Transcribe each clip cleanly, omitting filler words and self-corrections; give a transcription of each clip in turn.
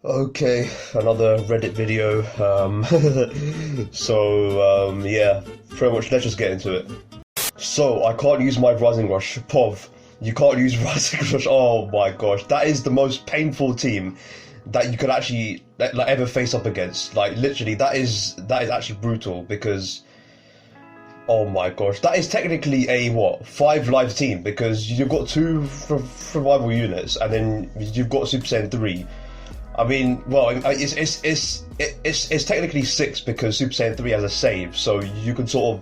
Okay, another Reddit video. Yeah, pretty much let's just get into it. So, I can't use my Rising Rush. Pov, you can't use Rising Rush. Oh my gosh, that is the most painful team that you could actually like ever face up against. Like literally, that is actually brutal because oh my gosh, that is technically a what 5 life team because you've got two survival units and then you've got Super Saiyan 3. I mean, well, it's technically 6 because Super Saiyan 3 has a save, so you can sort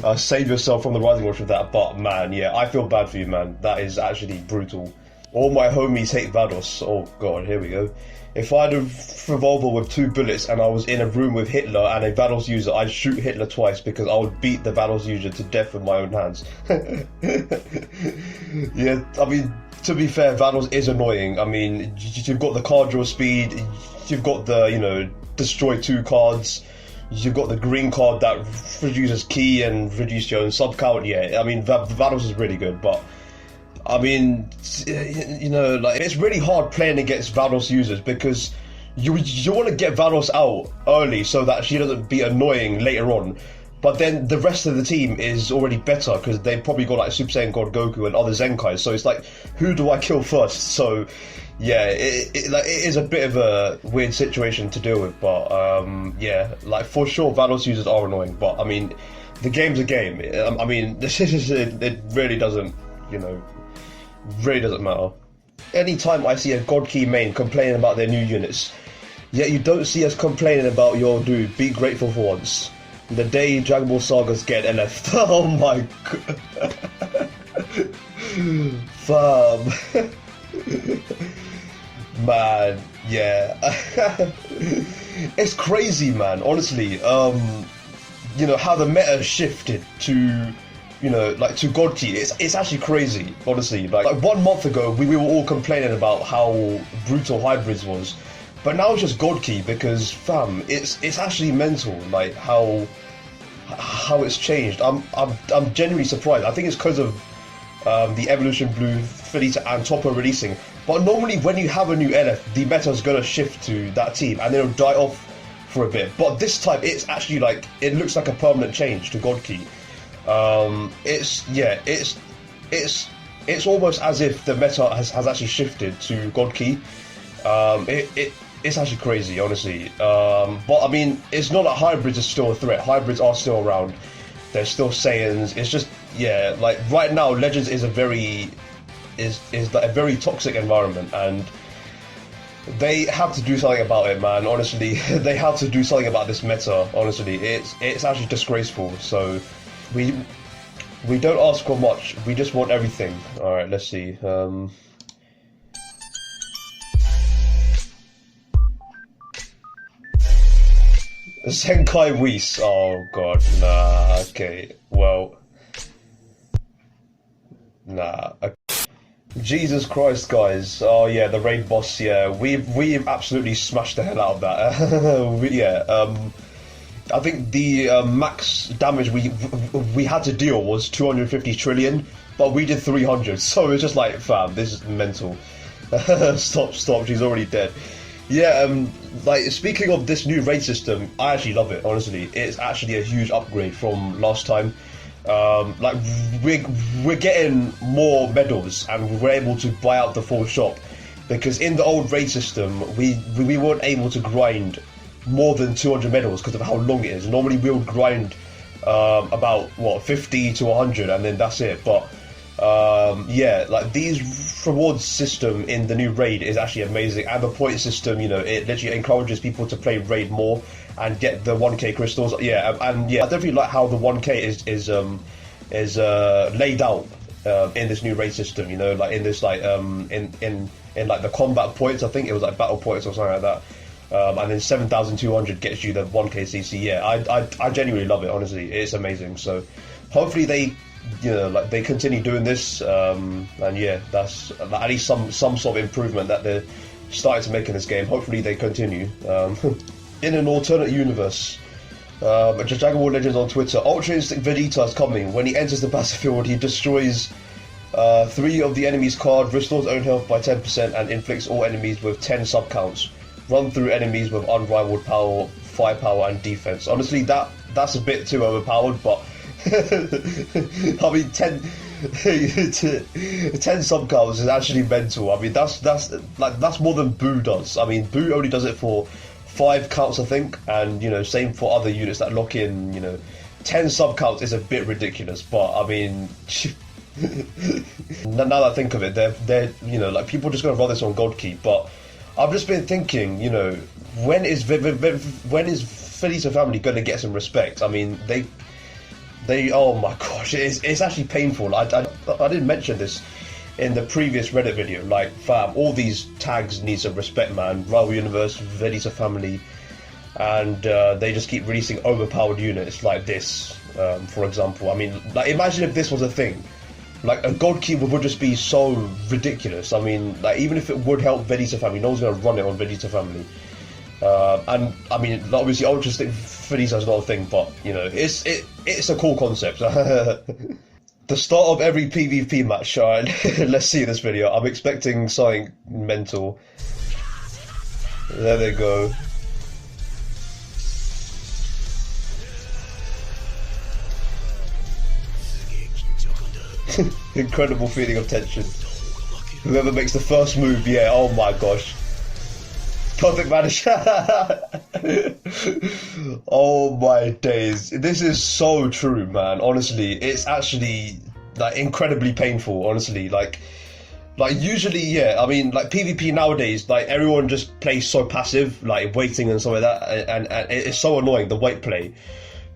of save yourself from the Rising Rush with that. But man, yeah, I feel bad for you, man. That is actually brutal. All my homies hate Vandals. Oh god, here we go. If I had a revolver with 2 bullets and I was in a room with Hitler and a Vandals user, I'd shoot Hitler twice because I would beat the Vandals user to death with my own hands. Yeah, I mean, to be fair, Vandals is annoying. I mean, you've got the card draw speed, you've got the, destroy 2 cards, you've got the green card that reduces key and reduces your own sub count. Yeah, I mean, Vandals is really good, but I mean, like it's really hard playing against Vandals users because you want to get Vandals out early so that she doesn't be annoying later on. But then the rest of the team is already better because they've probably got like Super Saiyan God Goku and other Zenkai. So it's like, who do I kill first? So yeah, it is a bit of a weird situation to deal with. But yeah, like for sure, Vandals users are annoying. But I mean, the game's a game. I mean, it really doesn't, really doesn't matter. Anytime I see a God Key main complaining about their new units, yet you don't see us complaining about your dude, be grateful for once. The day Dragon Ball Sagas get NF. Oh my god. Fam. Man, yeah. It's crazy, man, honestly. How the meta shifted to to God Key. It's actually crazy, honestly. Like 1 month ago, we were all complaining about how brutal Hybrids was, but now it's just God Key because, fam, it's actually mental. Like how it's changed. I'm genuinely surprised. I think it's because of the Evolution Blue, Felita, and Toppo releasing. But normally, when you have a new LF, the meta is gonna shift to that team, and then it'll die off for a bit. But this time, it's actually like it looks like a permanent change to God Key. It's almost as if the meta has actually shifted to God Key. It's actually crazy, honestly. But I mean, it's not that hybrids are still a threat. Hybrids are still around. There's still Saiyans. It's just like right now, Legends is a very like a very toxic environment, and they have to do something about it, man. Honestly, they have to do something about this meta. Honestly, it's actually disgraceful. So we don't ask for much. We just want everything. All right, let's see. Senkai Whis. Oh god, nah. Okay, well, nah. Okay. Jesus Christ, guys. Oh yeah, the raid boss. Yeah, we've absolutely smashed the hell out of that. I think the max damage we had to deal was 250 trillion, but we did 300. So it's just like, fam, this is mental. Stop, she's already dead. Yeah, like speaking of this new raid system, I actually love it. Honestly, it's actually a huge upgrade from last time. Like we're getting more medals, and we're able to buy out the full shop. Because in the old raid system, we weren't able to grind more than 200 medals because of how long it is. Normally we would grind about 50 to 100, and then that's it. But yeah, like these rewards system in the new raid is actually amazing, and the point system, it literally encourages people to play raid more and get the 1k crystals. Yeah, and yeah, I definitely like how the 1k is laid out in this new raid system. Like in this like in like the combat points. I think it was like battle points or something like that. And then 7,200 gets you the 1k CC. Yeah, I genuinely love it. Honestly, it's amazing. So hopefully they they continue doing this, and yeah, that's at least some sort of improvement that they're starting to make in this game. Hopefully they continue. In an alternate universe, Dragon Ball Legends on Twitter, Ultra Instinct Vegeta is coming. When he enters the battlefield, he destroys 3 of the enemy's card restores own health by 10% and inflicts all enemies with 10 sub-counts. Run through enemies with unrivaled power, firepower, and defense. Honestly, that's a bit too overpowered, but I mean, 10 sub-counts is actually mental. I mean, that's more than Boo does. I mean, Boo only does it for 5 counts, I think, and you know, same for other units that lock in. You know, 10 sub-counts is a bit ridiculous, but I mean. Now that I think of it, they're you know, like, people just gonna run this on Gold Key, but I've just been thinking, you know, when is Felisa family gonna get some respect? I mean, they oh my gosh, it's actually painful. I didn't mention this in the previous Reddit video. Like, fam, all these tags need some respect, man. Rival Universe, Felisa family, and they just keep releasing overpowered units like this. For example, I mean, like, imagine if this was a thing. Like, a Gold Key would just be so ridiculous. I mean, like, even if it would help Vegeta family, no one's going to run it on Vegeta family. And, I mean, obviously, Ultra Stick Vegeta is not a thing, but, you know, it's a cool concept. The start of every PvP match, alright, let's see this video. I'm expecting something mental. There they go. Incredible feeling of tension. Whoever makes the first move, yeah, oh my gosh. Perfect vanish. Oh my days. This is so true, man. Honestly, it's actually, like, incredibly painful, honestly. Like usually, yeah, I mean, like, PvP nowadays, like, everyone just plays so passive, like, waiting and stuff like that, and it's so annoying, the wait play.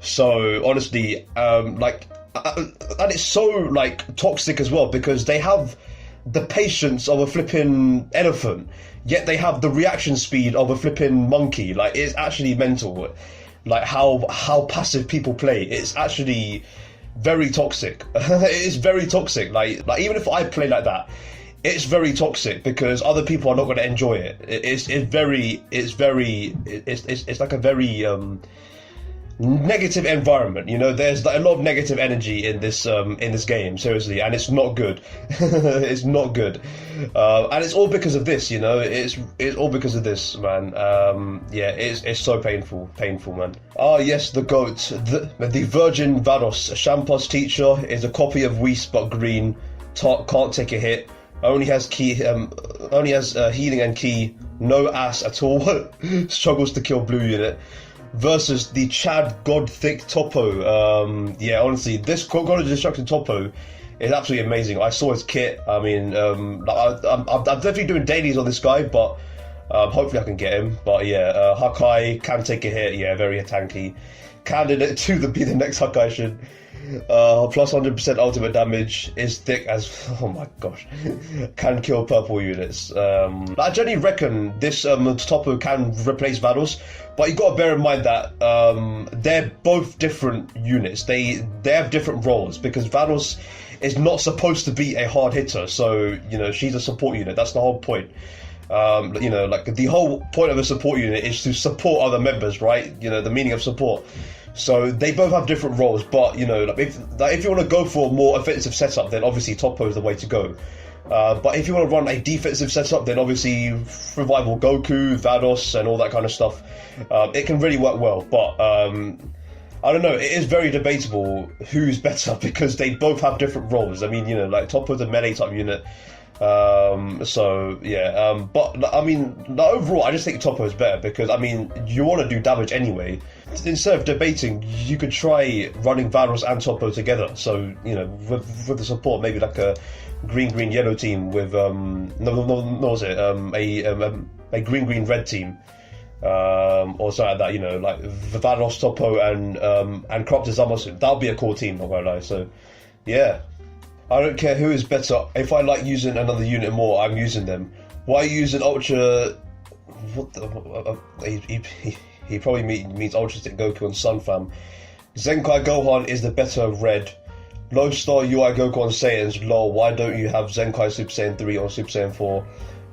So, honestly, like, and it's so, like, toxic as well, because they have the patience of a flipping elephant, yet they have the reaction speed of a flipping monkey. Like, it's actually mental, like, how passive people play. It's actually very toxic. It is very toxic. Like even if I play like that, it's very toxic, because other people are not going to enjoy it. It's like a very negative environment. You know, there's, like, a lot of negative energy in this game, seriously, and it's not good. It's not good, and it's all because of this. You know, it's all because of this, man. Yeah, it's so painful, man. Ah, yes, the goat, the Virgin Vados, Shampoo's teacher, is a copy of Whis but green. Can't take a hit. Only has healing and key. No ass at all. Struggles to kill blue unit. Versus the Chad God-Thick Toppo. Yeah, honestly, this God of Destruction Toppo is absolutely amazing. I saw his kit. I mean, I'm definitely doing dailies on this guy, but hopefully I can get him. But yeah, Hakai can take a hit. Yeah, very tanky. Candidate to be the next Hakai Shin. Plus 100% ultimate damage, is thick as, oh my gosh, can kill purple units. I generally reckon this Toppo can replace Vandals, but you gotta bear in mind that they're both different units. They have different roles, because Vandals is not supposed to be a hard hitter, so, you know, she's a support unit. That's the whole point. You know, like, the whole point of a support unit is to support other members, right? You know, the meaning of support. So they both have different roles, but, you know, like, if you want to go for a more offensive setup, then obviously Toppo is the way to go. But if you want to run a defensive setup, then obviously Revival Goku, Vados, and all that kind of stuff, it can really work well. But I don't know, it is very debatable who's better, because they both have different roles. I mean, you know, like, Toppo's a melee type unit. So yeah, but I mean, overall, I just think Toppo is better, because, I mean, you want to do damage anyway. Instead of debating, you could try running Vandals and Toppo together. So, you know, with the support, maybe like a green yellow team with a green red team, or something like that. You know, like Vandals, Toppo, and Crop to Zamasu. That would be a cool team, not gonna lie. So yeah. I don't care who is better. If I like using another unit more, I'm using them. Why using Ultra? What the? He probably means Ultra Stick Goku and Sunfam. Zenkai Gohan is the better red. Low star UI Goku on Saiyans. Lol. Why don't you have Zenkai Super Saiyan 3 or Super Saiyan 4?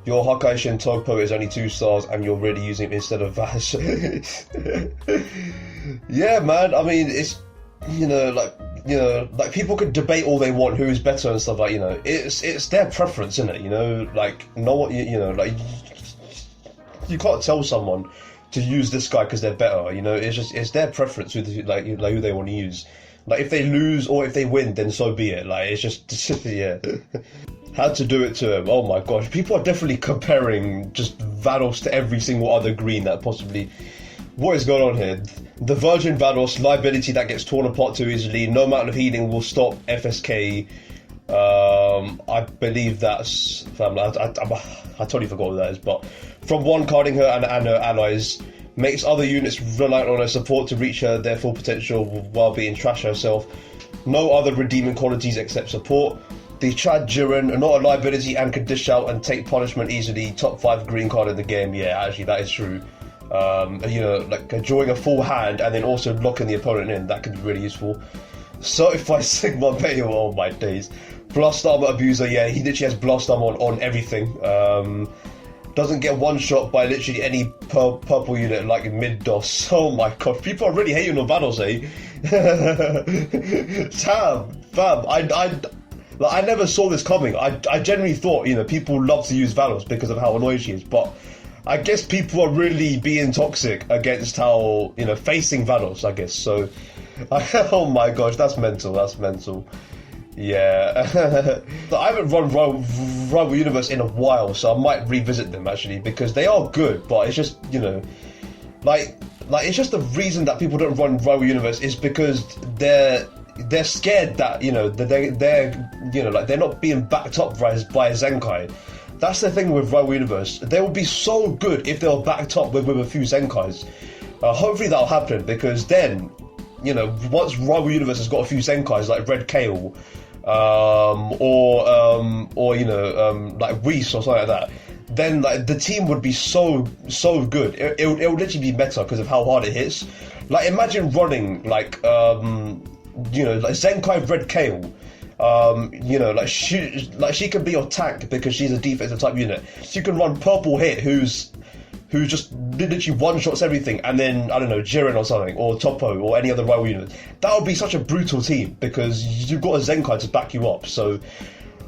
Your Hakai Shin Toppo is only 2 stars, and you're really using him instead of Vash. Yeah, man. I mean, it's, you know, like, you know, like people could debate all they want who's better and stuff like, you know, it's their preference, isn't it? You know, like no one, you know, like you can't tell someone to use this guy because they're better. You know, it's their preference who like who they want to use. Like if they lose or if they win, then so be it. Like it's just yeah. Had to do it to him. Oh my gosh, people are definitely comparing just Vandals to every single other green that possibly. What is going on here? The Virgin Vandals, liability that gets torn apart too easily. No amount of healing will stop FSK. I believe that's family. I totally forgot what that is. But from one carding her and her allies makes other units reliant on her support to reach their full potential while being trash herself. No other redeeming qualities except support. The Chad Jiren are not a liability and can dish out and take punishment easily. Top 5 green card in the game. Yeah, actually that is true. You know, like drawing a full hand and then also locking the opponent in, that could be really useful. Certified Sigma Bale, oh my days. Blast Armor Abuser, yeah, he literally has Blast Armor on everything. Doesn't get one shot by literally any purple unit like mid-DOS. Oh my god, people are really hating on Vandals, eh? Fam, I never saw this coming. I genuinely thought, you know, people love to use Vandals because of how annoying she is, but I guess people are really being toxic against how, you know, facing Vandals, I guess. So, oh my gosh, that's mental, that's mental. Yeah. I haven't run Rival Universe in a while, so I might revisit them actually, because they are good, but it's just, you know, like it's just the reason that people don't run Rival Universe is because they're scared that, you know, they're you know, like they're not being backed up by a Zenkai. That's the thing with Rival Universe. They would be so good if they were backed up with a few Zenkais. Hopefully that'll happen, because then, you know, once Rival Universe has got a few Zenkais like Red Kale, or you know, like Whis or something like that, then like the team would be so good. It would literally be meta because of how hard it hits. Like imagine running like you know, like Zenkai Red Kale. You know, like she can be your tank because she's a defensive type unit. She can run Purple Hit, who's just literally one-shots everything, and then, I don't know, Jiren or something, or Toppo, or any other rival unit. That would be such a brutal team, because you've got a Zenkai to back you up. So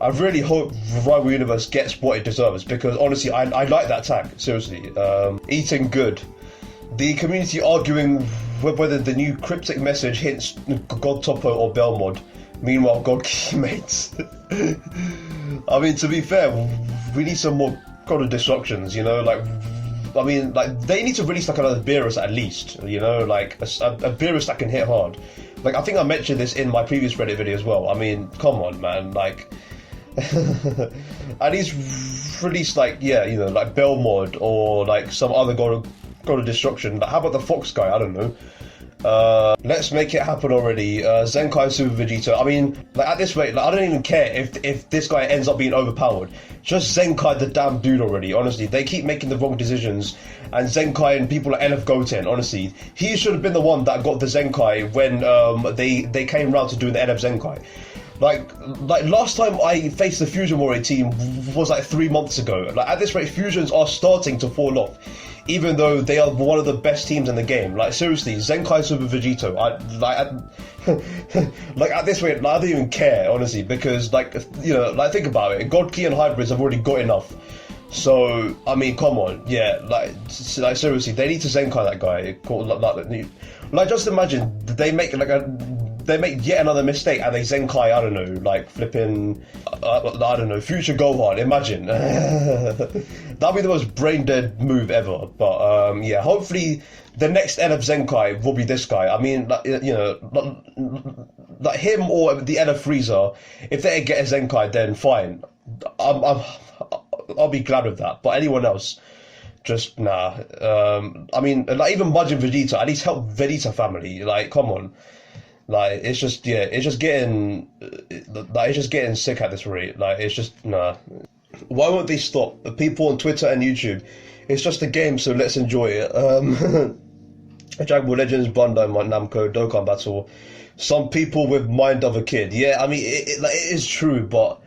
I really hope Rival Universe gets what it deserves, because honestly, I like that tank, seriously. Eating good. The community arguing whether the new cryptic message hints God Toppo or Belmod. Meanwhile, God Keymates. I mean, to be fair, we need some more God of Destructions, you know, like, I mean, like, they need to release like another Beerus at least, you know, like a Beerus that can hit hard. Like, I think I mentioned this in my previous Reddit video as well. I mean, come on, man, like, at least release, like, yeah, you know, like Belmod or like some other God of Destruction. Like, how about the Fox guy? I don't know. Let's make it happen already. Zenkai Super Vegeta. I mean, like at this rate, like, I don't even care if this guy ends up being overpowered. Just Zenkai the damn dude already. Honestly, they keep making the wrong decisions, and Zenkai and people like LF Goten. Honestly, he should have been the one that got the Zenkai when they came around to doing the LF Zenkai. Like last time I faced the Fusion Warrior team was like 3 months ago. Like at this rate, Fusions are starting to fall off, even though they are one of the best teams in the game. Like seriously, Zenkai Super Vegito. Like at this rate, like, I don't even care honestly, because like, you know, like think about it. God Key and hybrids have already got enough. So I mean, come on, yeah. Like seriously, they need to Zenkai that guy. Like just imagine they make yet another mistake and they Zenkai, I don't know, like flipping, I don't know, Future Gohan, imagine. That'd be the most brain dead move ever. But yeah, hopefully the next LF Zenkai will be this guy. I mean, like, you know, like him or the LF Frieza, if they get a Zenkai, then fine. I'll be glad with that. But anyone else, just nah. I mean, like even Majin Vegeta, at least help Vegeta family. Like, come on. Like it's just, yeah, it's just getting sick at this rate. Like it's just nah. Why won't they stop? The people on Twitter and YouTube, it's just a game, so let's enjoy it. Dragon Ball Legends, Bandai Namco, Dokkan Battle. Some people with mind of a kid. Yeah, I mean it is true, but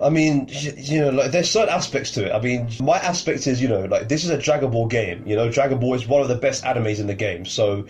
I mean, you know, like there's certain aspects to it. I mean, my aspect is, you know, like this is a Dragon Ball game. You know, Dragon Ball is one of the best animes in the game, so.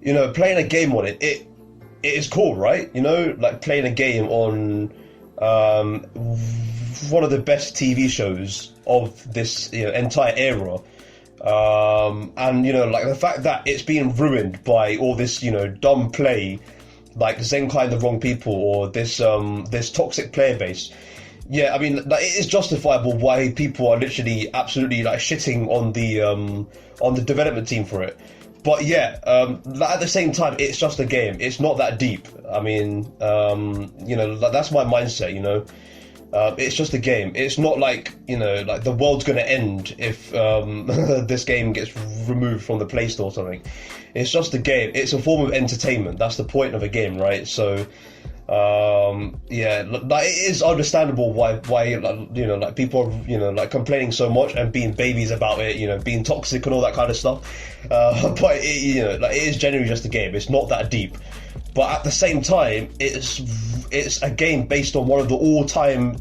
You know, playing a game on it it is cool, right? You know, like playing a game on one of the best TV shows of this entire era. And like the fact that it's being ruined by all this dumb play, like Zenkai the wrong people, or this toxic player base. Yeah, I mean, like, it is justifiable why people are literally absolutely like shitting on the development team for it. But yeah, at the same time, it's just a game. It's not that deep. I mean, that's my mindset. It's just a game. It's not like like the world's gonna end if this game gets removed from the Play Store or something. It's just a game. It's a form of entertainment. That's the point of a game, right? So yeah, like, it is understandable why like people are like complaining so much and being babies about it, being toxic and all that kind of stuff. But like, it is generally just a game. It's not that deep. But at the same time, it's a game based on one of the all-time,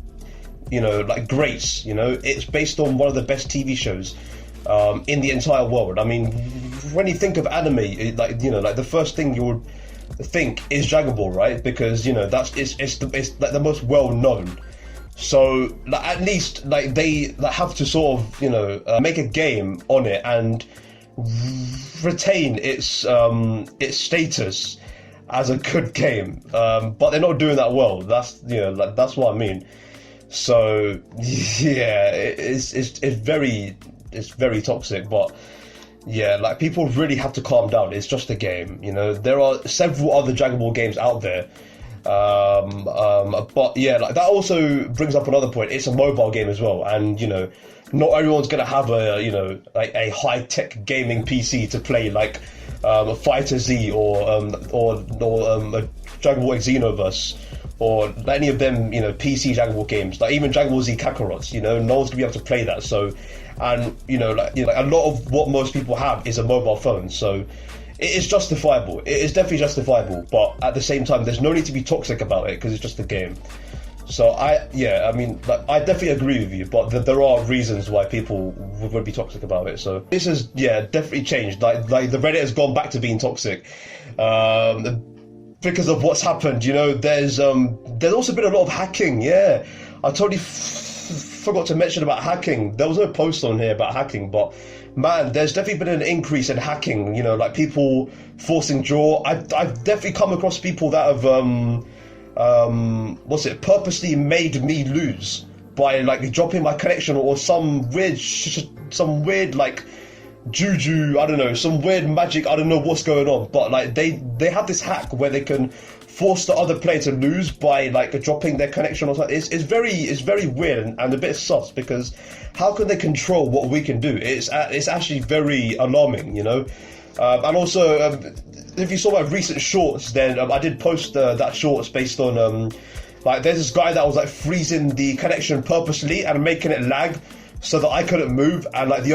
like greats. It's based on one of the best TV shows in the entire world. I mean, when you think of anime, like the first thing you would think is Dragon Ball, right? Because it's like the most well known. So like, at least like they like have to sort of make a game on it and retain its status as a good game, but they're not doing that well. That's like, that's what I mean. So yeah, it's very toxic. But yeah, like people really have to calm down. It's just a game. There are several other Dragon Ball games out there. But yeah, like that also brings up another point. It's a mobile game as well, and not everyone's gonna have a like a high tech gaming PC to play like Fighter Z or a Dragon Ball X Xenoverse or any of them PC Dragon Ball games, like even Dragon Ball Z Kakarot. No one's gonna be able to play that. So, and like a lot of what most people have is a mobile phone. So it is justifiable. It is definitely justifiable. But at the same time, there's no need to be toxic about it because it's just a game. So I mean, like, I definitely agree with you, but there are reasons why people would be toxic about it. So this has definitely changed. Like the Reddit has gone back to being toxic because of what's happened. There's also been a lot of hacking. Yeah, I totally forgot to mention about hacking. There was no post on here about hacking, but man, there's definitely been an increase in hacking. Like people forcing draw. I've definitely come across people that have purposely made me lose by like dropping my connection or some weird like juju, I don't know, some weird magic, I don't know what's going on, but like they have this hack where they can force the other player to lose by like dropping their connection or something. It's very weird and a bit sus, because how can they control what we can do? It's actually very alarming, and also if you saw my recent shorts, then I did post that shorts based on like there's this guy that was like freezing the connection purposely and making it lag so that I couldn't move, and like the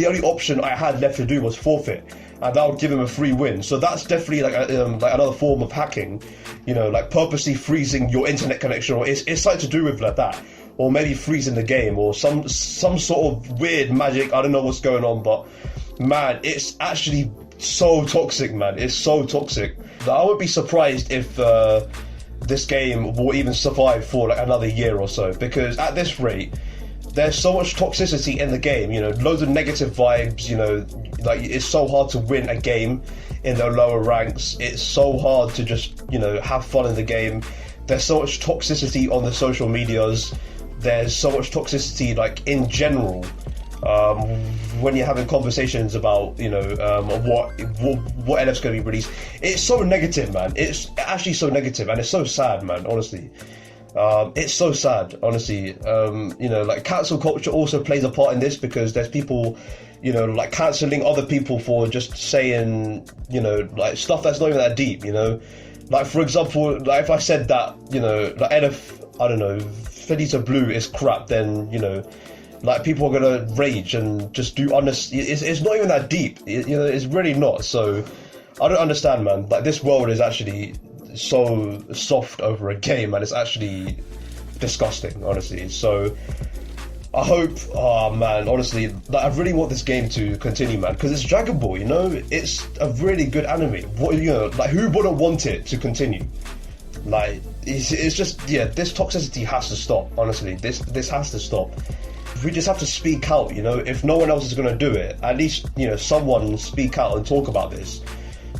only option I had left to do was forfeit, and that would give him a free win. So that's definitely like like another form of hacking, like purposely freezing your internet connection, or it's something to do with like that, or maybe freezing the game, or some sort of weird magic. I don't know what's going on, but man, it's actually so toxic, man. It's so toxic. I would be surprised if this game will even survive for like another year or so, because at this rate, there's so much toxicity in the game, loads of negative vibes, like it's so hard to win a game in the lower ranks. It's so hard to just, have fun in the game. There's so much toxicity on the social medias. There's so much toxicity, like, in general, when you're having conversations about, what LF's going to be released. It's so negative, man. It's actually so negative, and it's so sad, man, honestly. It's so sad, honestly. Like cancel culture also plays a part in this, because there's people, like cancelling other people for just saying, like stuff that's not even that deep, Like, for example, like if I said that, like LF, I don't know, Felita Blue is crap, then, like people are gonna rage and just do it's not even that deep, it's really not. So I don't understand, man. Like, this world is actually so soft over a game, and it's actually disgusting, honestly. So I hope, oh man, honestly, like, I really want this game to continue, man, because it's Dragon Ball, you know, it's a really good anime. What, you know, like, who wouldn't want it to continue? Like, it's just, yeah, this toxicity has to stop, honestly, this has to stop. We just have to speak out, you know, if no one else is going to do it, at least, you know, someone speak out and talk about this.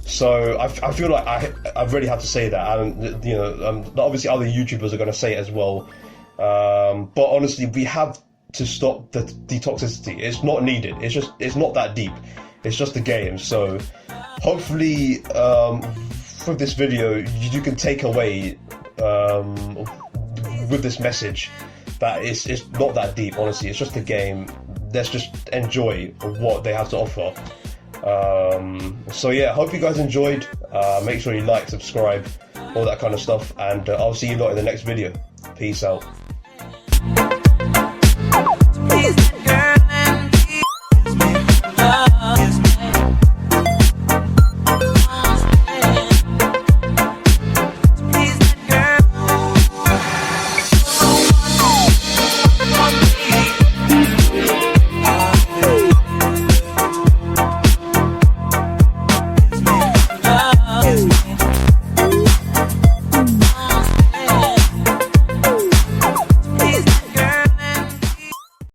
So I feel like I really have to say that, and, you know, obviously other YouTubers are going to say it as well, but honestly, we have to stop the toxicity. It's not needed. It's not that deep. It's just a game. So hopefully, from this video, you can take away with this message that it's not that deep. Honestly, it's just a game. Let's just enjoy what they have to offer. So yeah, hope you guys enjoyed. Make sure you like, subscribe, all that kind of stuff, and I'll see you lot in the next video. Peace out.